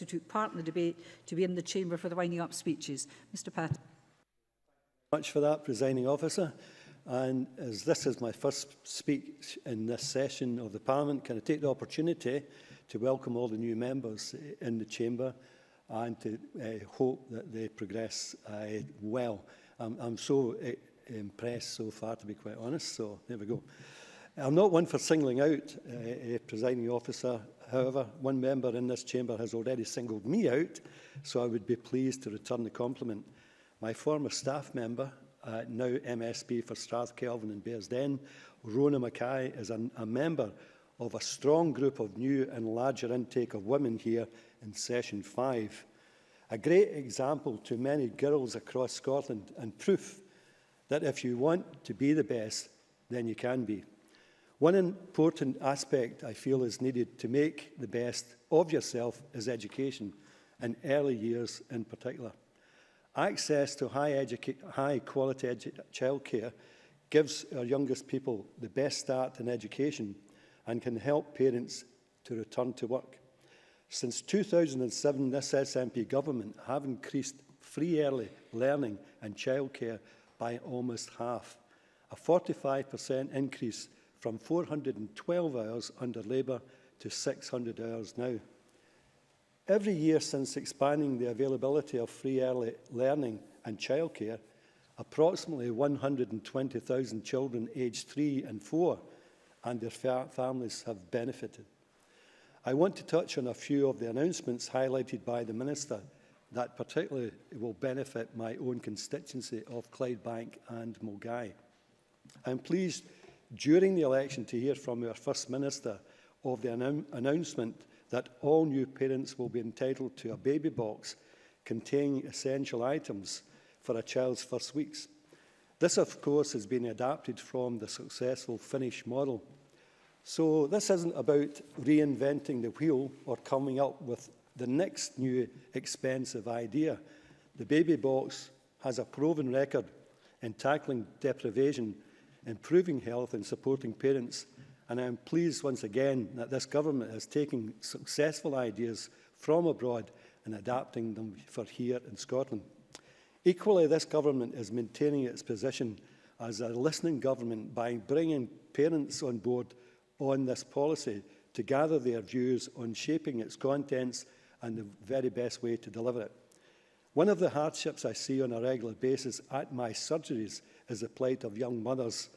who took part in the debate to be in the chamber for the winding up speeches. Mr Patterson. Much for that, Presiding Officer. And as this is my first speech in this session of the Parliament, can I take the opportunity to welcome all the new members in the chamber and to hope that they progress well. I'm so impressed so far, to be quite honest, so there we go. I'm not one for singling out a Presiding Officer. However, one member in this chamber has already singled me out, so I would be pleased to return the compliment. My former staff member, now MSP for Strathkelvin and Bearsden, Rona Mackay, is a member of a strong group of new and larger intake of women here in Session 5. A great example to many girls across Scotland and proof that if you want to be the best, then you can be. One important aspect I feel is needed to make the best of yourself is education, in early years in particular. Access to high-quality childcare gives our youngest people the best start in education and can help parents to return to work. Since 2007, this SNP government have increased free early learning and childcare by almost half, a 45% increase from 412 hours under Labour to 600 hours now. Every year since expanding the availability of free early learning and childcare, approximately 120,000 children aged 3 and 4 and their families have benefited. I want to touch on a few of the announcements highlighted by the Minister that particularly will benefit my own constituency of Clydebank and Milngavie. I'm pleased during the election to hear from our First Minister of the announcement that all new parents will be entitled to a baby box containing essential items for a child's first weeks. This, of course, has been adapted from the successful Finnish model. So this isn't about reinventing the wheel or coming up with the next new expensive idea. The baby box has a proven record in tackling deprivation, improving health and supporting parents. And I am pleased once again that this government is taking successful ideas from abroad and adapting them for here in Scotland. Equally, this government is maintaining its position as a listening government by bringing parents on board on this policy to gather their views on shaping its contents and the very best way to deliver it. One of the hardships I see on a regular basis at my surgeries is the plight of young mothers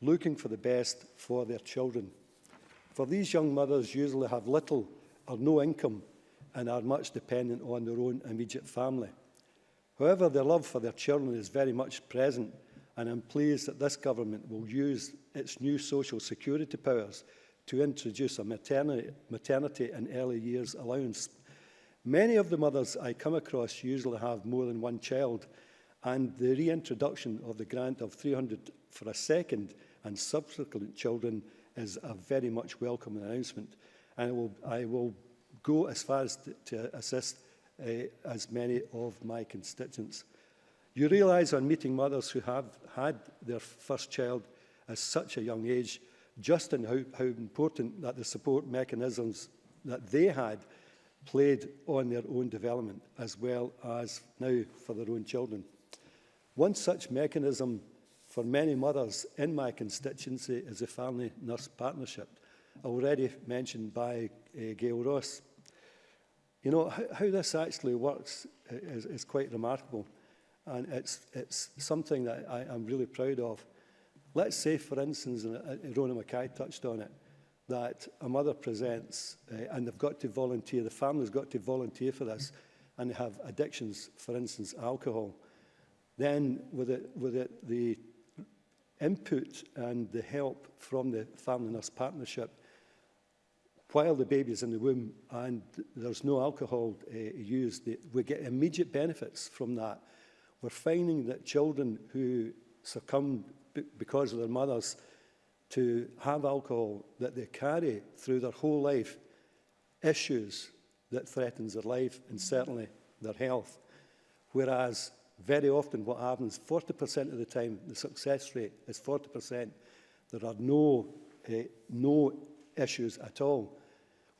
looking for the best for their children. For these young mothers usually have little or no income and are much dependent on their own immediate family. However, their love for their children is very much present, and I'm pleased that this government will use its new social security powers to introduce a maternity and early years allowance. Many of the mothers I come across usually have more than one child, and the reintroduction of the grant of $300 for a second and subsequent children is a very much welcome announcement. And I will go as far as to assist as many of my constituents. You realise on meeting mothers who have had their first child at such a young age, just in how important that the support mechanisms that they had played on their own development, as well as now for their own children. One such mechanism for many mothers in my constituency is the Family Nurse Partnership, already mentioned by Gail Ross. You know, how this actually works is quite remarkable, and it's something that I'm really proud of. Let's say, for instance, and Rona Mackay touched on it, that a mother presents and they've got to volunteer, the family's got to volunteer for this, and they have addictions, for instance, alcohol. Then with the input and the help from the Family Nurse Partnership, while the baby's in the womb and there's no alcohol used, we get immediate benefits from that. We're finding that children who succumb because of their mothers to have alcohol, that they carry through their whole life issues that threatens their life and certainly their health. Whereas very often what happens, 40% of the time, the success rate is 40%. There are no issues at all,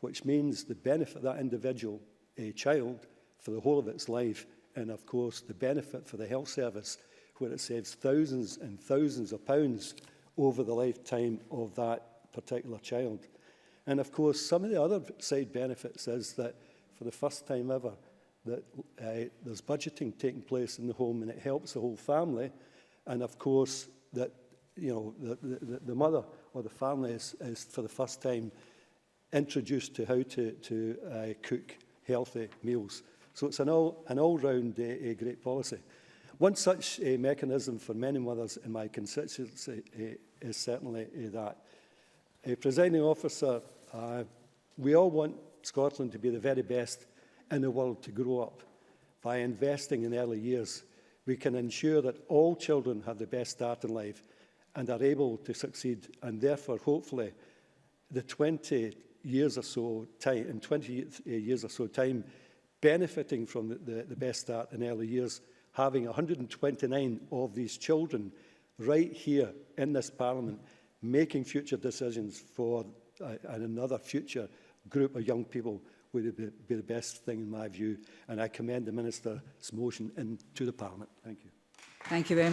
which means the benefit of that individual a child for the whole of its life, and of course the benefit for the health service, where it saves thousands and thousands of pounds over the lifetime of that particular child. And of course, some of the other side benefits is that for the first time ever, that there's budgeting taking place in the home, and it helps the whole family. And of course, that the mother or the family is for the first time introduced to how to cook healthy meals. So it's an all-round great policy. One such mechanism for many mothers in my constituency is certainly that. Presiding officer, we all want Scotland to be the very best in the world to grow up. By investing in early years, we can ensure that all children have the best start in life and are able to succeed, and therefore, hopefully, the 20 years or so time, benefiting from the best start in early years, having 129 of these children right here in this Parliament, making future decisions for another future group of young people would be the best thing in my view. And I commend the Minister's motion into the Parliament. Thank you. Thank you very much.